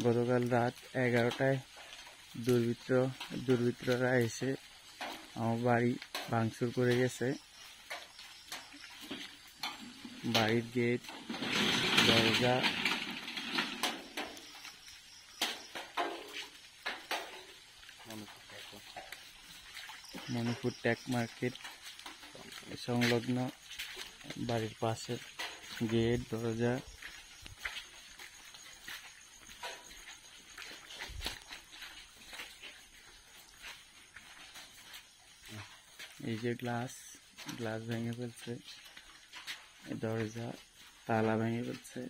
গতকাল রাত 11টায় দুর্বৃত্তরা এসে আমার বাড়ি ভাঙচুর করে গেছে। বাড়ির গেট, দরজা, মণিপুর ট্যাক মার্কেট সংলগ্ন বাড়ির পাশে গেট, দরজা, এই যে গ্লাস ভেঙে ফেলছে, দরজা তালা ভেঙে ফেলছে।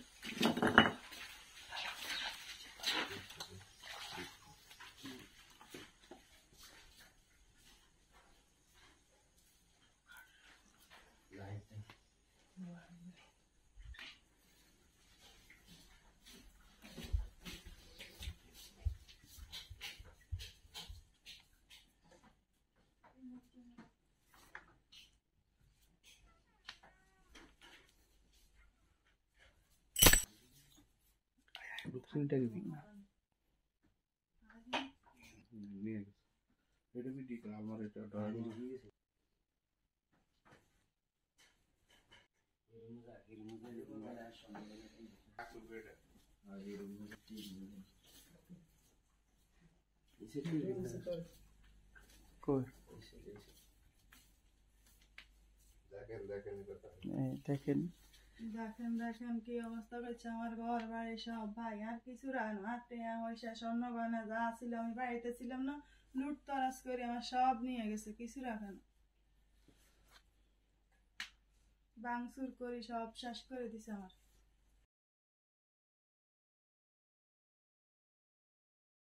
দেখেন কি অবস্থা করছে আমার ঘর বাড়ি সব। ভাই আর কিছু রাখনো, আর টেয়া পয়সা স্বর্ণ গয়না যা ছিল, আমি বাড়িতে ছিলাম না, লুট তরাজ করে আমার সব নিয়ে গেছে, কিছু রাখে না, ভাঙচুর করে সব শেষ করে দিছে আমার।